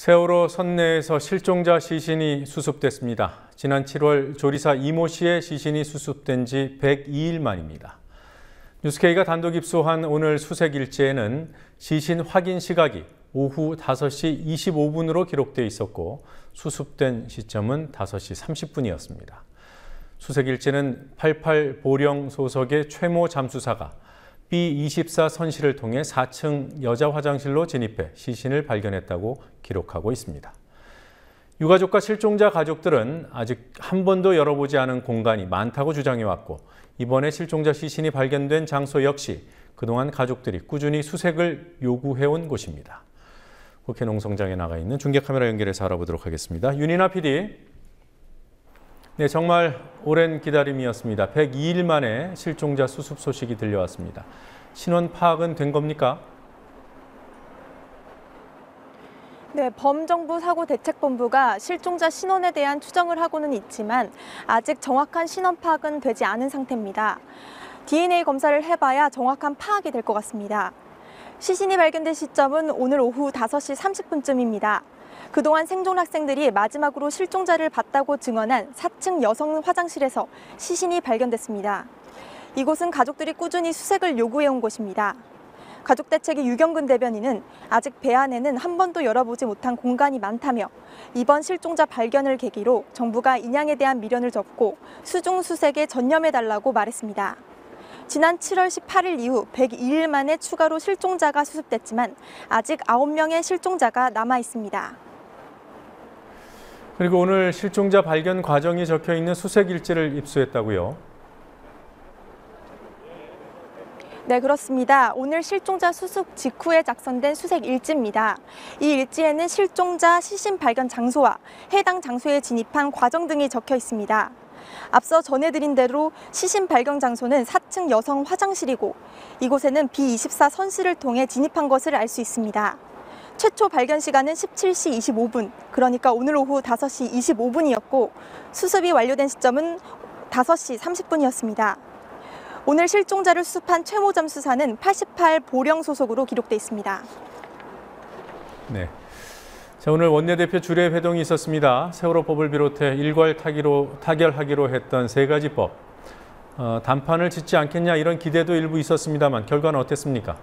세월호 선내에서 실종자 시신이 수습됐습니다. 지난 7월 조리사 이모 씨의 시신이 수습된 지 102일 만입니다. 뉴스K가 단독 입수한 오늘 수색 일지에는 시신 확인 시각이 오후 5시 25분으로 기록돼 있었고 수습된 시점은 5시 30분이었습니다. 수색 일지는 88 보령 소속의 최모 잠수사가 B24 선실을 통해 4층 여자 화장실로 진입해 시신을 발견했다고 기록하고 있습니다. 유가족과 실종자 가족들은 아직 한 번도 열어보지 않은 공간이 많다고 주장해왔고 이번에 실종자 시신이 발견된 장소 역시 그동안 가족들이 꾸준히 수색을 요구해온 곳입니다. 국회 농성장에 나가 있는 중계카메라 연결해서 알아보도록 하겠습니다. 윤이나 PD. 네, 정말 오랜 기다림이었습니다. 102일 만에 실종자 수습 소식이 들려왔습니다. 신원 파악은 된 겁니까? 네, 범정부 사고대책본부가 실종자 신원에 대한 추정을 하고는 있지만 아직 정확한 신원 파악은 되지 않은 상태입니다. DNA 검사를 해봐야 정확한 파악이 될 것 같습니다. 시신이 발견된 시점은 오늘 오후 5시 30분쯤입니다. 그동안 생존 학생들이 마지막으로 실종자를 봤다고 증언한 4층 여성 화장실에서 시신이 발견됐습니다. 이곳은 가족들이 꾸준히 수색을 요구해온 곳입니다. 가족대책위 유경근 대변인은 아직 배 안에는 한 번도 열어보지 못한 공간이 많다며 이번 실종자 발견을 계기로 정부가 인양에 대한 미련을 접고 수중 수색에 전념해달라고 말했습니다. 지난 7월 18일 이후 102일 만에 추가로 실종자가 수습됐지만 아직 9명의 실종자가 남아 있습니다. 그리고 오늘 실종자 발견 과정이 적혀있는 수색 일지를 입수했다고요? 네, 그렇습니다. 오늘 실종자 수습 직후에 작성된 수색 일지입니다. 이 일지에는 실종자 시신 발견 장소와 해당 장소에 진입한 과정 등이 적혀 있습니다. 앞서 전해드린 대로 시신 발견 장소는 4층 여성 화장실이고 이곳에는 B24 선실을 통해 진입한 것을 알 수 있습니다. 최초 발견 시간은 17시 25분, 그러니까 오늘 오후 5시 25분이었고 수습이 완료된 시점은 5시 30분이었습니다. 오늘 실종자를 수습한 최모 잠수사는 88 보령 소속으로 기록돼 있습니다. 네. 자, 오늘 원내대표 주례 회동이 있었습니다. 세월호법을 비롯해 일괄 타결하기로 했던 3가지 법. 단판을 짓지 않겠냐 이런 기대도 일부 있었습니다만 결과는 어땠습니까?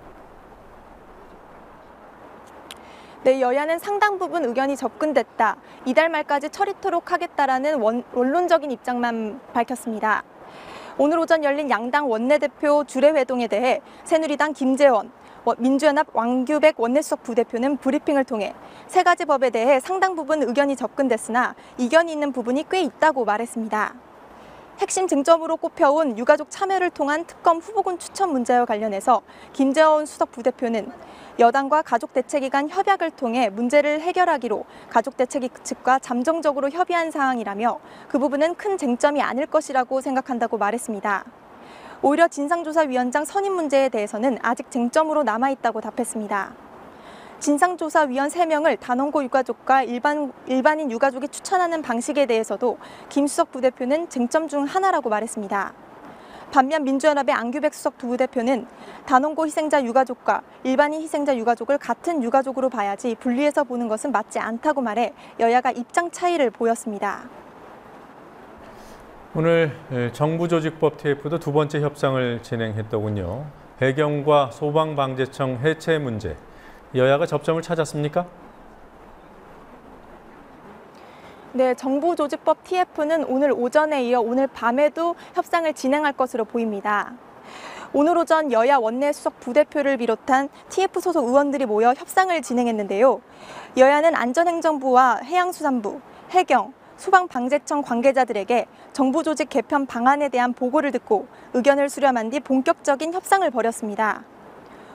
네, 여야는 상당 부분 의견이 접근됐다. 이달 말까지 처리토록 하겠다라는 원론적인 입장만 밝혔습니다. 오늘 오전 열린 양당 원내대표 주례회동에 대해 새누리당 김재원, 민주연합 왕규백 원내수석 부대표는 브리핑을 통해 3가지 법에 대해 상당 부분 의견이 접근됐으나 이견이 있는 부분이 꽤 있다고 말했습니다. 핵심 쟁점으로 꼽혀온 유가족 참여를 통한 특검 후보군 추천 문제와 관련해서 김재원 수석 부대표는 여당과 가족대책위 간 협약을 통해 문제를 해결하기로 가족대책위 측과 잠정적으로 협의한 사항이라며 그 부분은 큰 쟁점이 아닐 것이라고 생각한다고 말했습니다. 오히려 진상조사위원장 선임 문제에 대해서는 아직 쟁점으로 남아있다고 답했습니다. 진상조사위원 3명을 단원고 유가족과 일반인 유가족이 추천하는 방식에 대해서도 김 수석 부대표는 쟁점 중 하나라고 말했습니다. 반면 민주연합의 안규백 수석 부대표는 단원고 희생자 유가족과 일반인 희생자 유가족을 같은 유가족으로 봐야지 분리해서 보는 것은 맞지 않다고 말해 여야가 입장 차이를 보였습니다. 오늘 정부조직법 TF도 2번째 협상을 진행했더군요. 배경과 소방방재청 해체 문제, 여야가 접점을 찾았습니까? 네, 정부조직법 TF는 오늘 오전에 이어 오늘 밤에도 협상을 진행할 것으로 보입니다. 오늘 오전 여야 원내수석 부대표를 비롯한 TF 소속 의원들이 모여 협상을 진행했는데요. 여야는 안전행정부와 해양수산부, 해경, 소방방재청 관계자들에게 정부 조직 개편 방안에 대한 보고를 듣고 의견을 수렴한 뒤 본격적인 협상을 벌였습니다.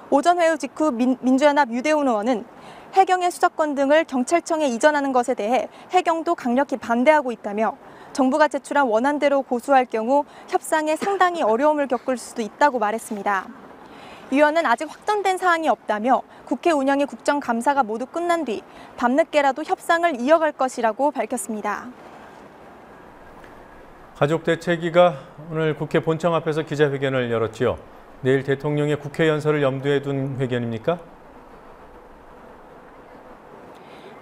오전 회의 직후 민주연합 유대훈 의원은 해경의 수사권 등을 경찰청에 이전하는 것에 대해 해경도 강력히 반대하고 있다며 정부가 제출한 원안대로 고수할 경우 협상에 상당히 어려움을 겪을 수도 있다고 말했습니다. 이 의원은 아직 확정된 사항이 없다며 국회 운영의 국정감사가 모두 끝난 뒤 밤늦게라도 협상을 이어갈 것이라고 밝혔습니다. 가족대책위가 오늘 국회 본청 앞에서 기자회견을 열었지요. 내일 대통령의 국회 연설을 염두에 둔 회견입니까?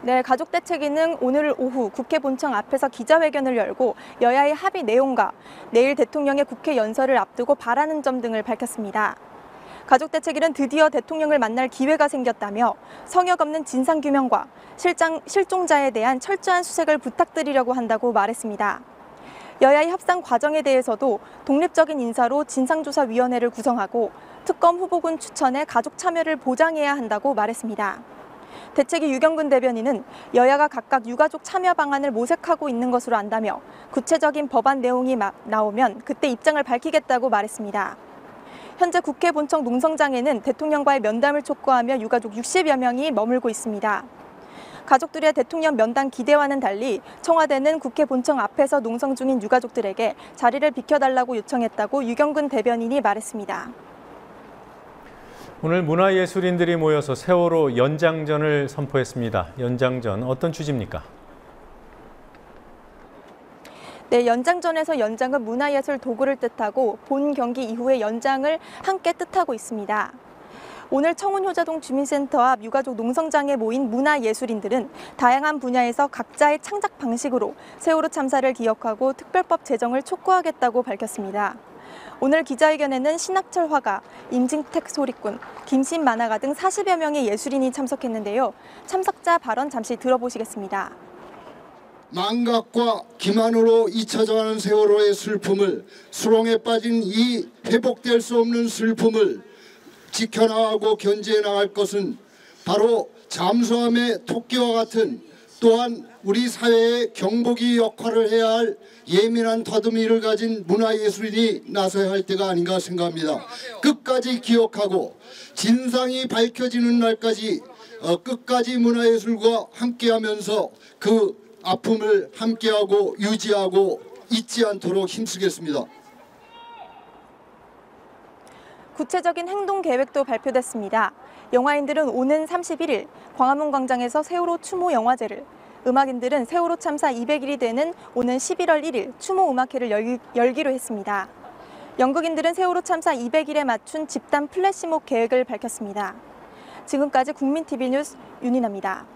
네, 가족대책위는 오늘 오후 국회 본청 앞에서 기자회견을 열고 여야의 합의 내용과 내일 대통령의 국회 연설을 앞두고 바라는 점 등을 밝혔습니다. 가족대책위는 드디어 대통령을 만날 기회가 생겼다며 성역 없는 진상규명과 실종자에 대한 철저한 수색을 부탁드리려고 한다고 말했습니다. 여야의 협상 과정에 대해서도 독립적인 인사로 진상조사위원회를 구성하고 특검 후보군 추천에 가족 참여를 보장해야 한다고 말했습니다. 대책위 유경근 대변인은 여야가 각각 유가족 참여 방안을 모색하고 있는 것으로 안다며 구체적인 법안 내용이 나오면 그때 입장을 밝히겠다고 말했습니다. 현재 국회 본청 농성장에는 대통령과의 면담을 촉구하며 유가족 60여 명이 머물고 있습니다. 가족들의 대통령 면담 기대와는 달리 청와대는 국회 본청 앞에서 농성 중인 유가족들에게 자리를 비켜달라고 요청했다고 유경근 대변인이 말했습니다. 오늘 문화예술인들이 모여서 세월호 연장전을 선포했습니다. 연장전 어떤 취지입니까? 네, 연장전에서 연장은 문화예술 도구를 뜻하고 본 경기 이후의 연장을 함께 뜻하고 있습니다. 오늘 청운효자동 주민센터 앞 유가족 농성장에 모인 문화예술인들은 다양한 분야에서 각자의 창작 방식으로 세월호 참사를 기억하고 특별법 제정을 촉구하겠다고 밝혔습니다. 오늘 기자회견에는 신학철 화가, 임진택 소리꾼, 김신 만화가 등 40여 명의 예술인이 참석했는데요. 참석자 발언 잠시 들어보시겠습니다. 망각과 기만으로 잊혀져가는 세월호의 슬픔을, 수렁에 빠진 이 회복될 수 없는 슬픔을 지켜나가고 견지해 나갈 것은 바로 잠수함의 토끼와 같은, 또한 우리 사회의 경보기 역할을 해야 할 예민한 더듬이를 가진 문화예술인이 나서야 할 때가 아닌가 생각합니다. 끝까지 기억하고 진상이 밝혀지는 날까지 끝까지 문화예술과 함께하면서 그 아픔을 함께하고 유지하고 잊지 않도록 힘쓰겠습니다. 구체적인 행동 계획도 발표됐습니다. 영화인들은 오는 31일 광화문 광장에서 세월호 추모 영화제를, 음악인들은 세월호 참사 200일이 되는 오는 11월 1일 추모 음악회를 열기로 했습니다. 연극인들은 세월호 참사 200일에 맞춘 집단 플래시몹 계획을 밝혔습니다. 지금까지 국민TV 뉴스 윤인아입니다.